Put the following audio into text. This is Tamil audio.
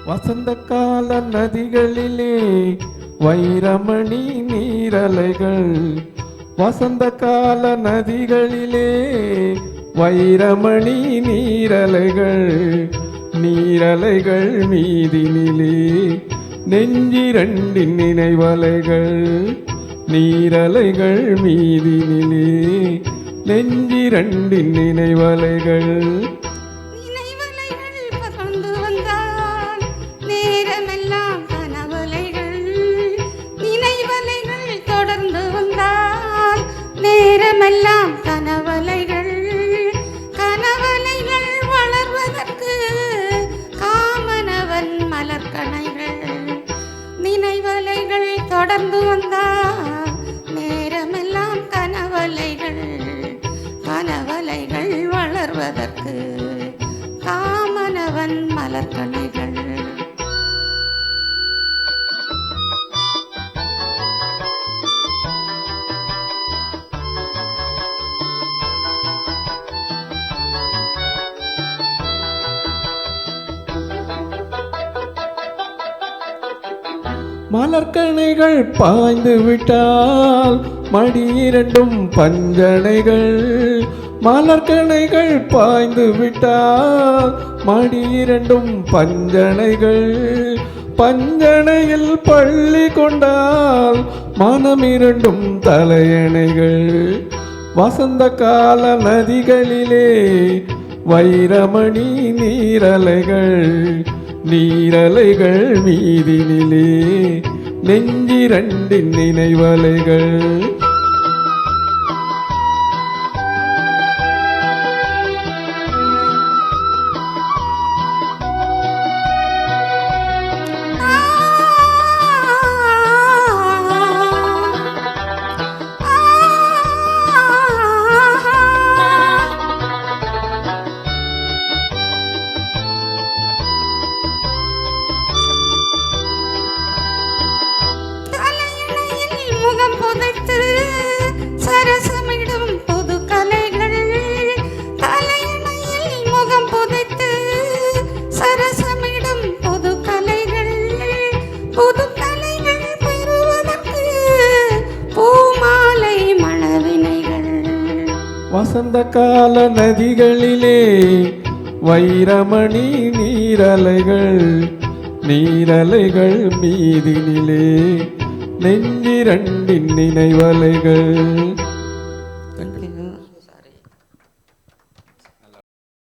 வசந்த கால நதிகளிலே வைரமணி நீரலைகள். வசந்த கால நதிகளிலே வைரமணி நீரலைகள். நீரலைகள் மீதினிலே நெஞ்சிரண்டின் நினைவலைகள். நீரலைகள் மீதினிலே நெஞ்சிரண்டின் நினைவலைகள். நேரமெல்லாம் கனவலைகள். கனவலைகள் வளர்வதற்கு காமனவன் மலர்கணைகள். நினைவலைகள் தொடர்ந்து வந்தால் நேரமெல்லாம் கனவலைகள். கனவலைகள் வளர்வதற்கு காமனவன் மலர்கணைகள். மலர்கணைகள் பாய்ந்து விட்டால் மடியிரண்டும் பஞ்சனைகள். மலர்கணைகள் பாய்ந்து விட்டால் மடியிரண்டும் பஞ்சனைகள். பஞ்சனையில் பள்ளி கொண்டால் மனமிரண்டும் தலையணைகள். வசந்த கால நதிகளிலே வைரமணி நீரலைகள். நீரலைகள் மீதினிலே நெஞ்சிரண்டின் நினைவலைகள். முகம் புதைத்து சரசமிடும் புது கலைகள். தலையணையில் முகம் புதைத்து சரசமிடும் புது கலைகள். புது கலைகள் பெறுவதற்கு பூமாலை மணவினைகள். வசந்த கால நதிகளிலே வைரமணி நீரலைகள். நீரலைகள் மீதினிலே நெஞ்சிரண்டின் நினைவலைகள்.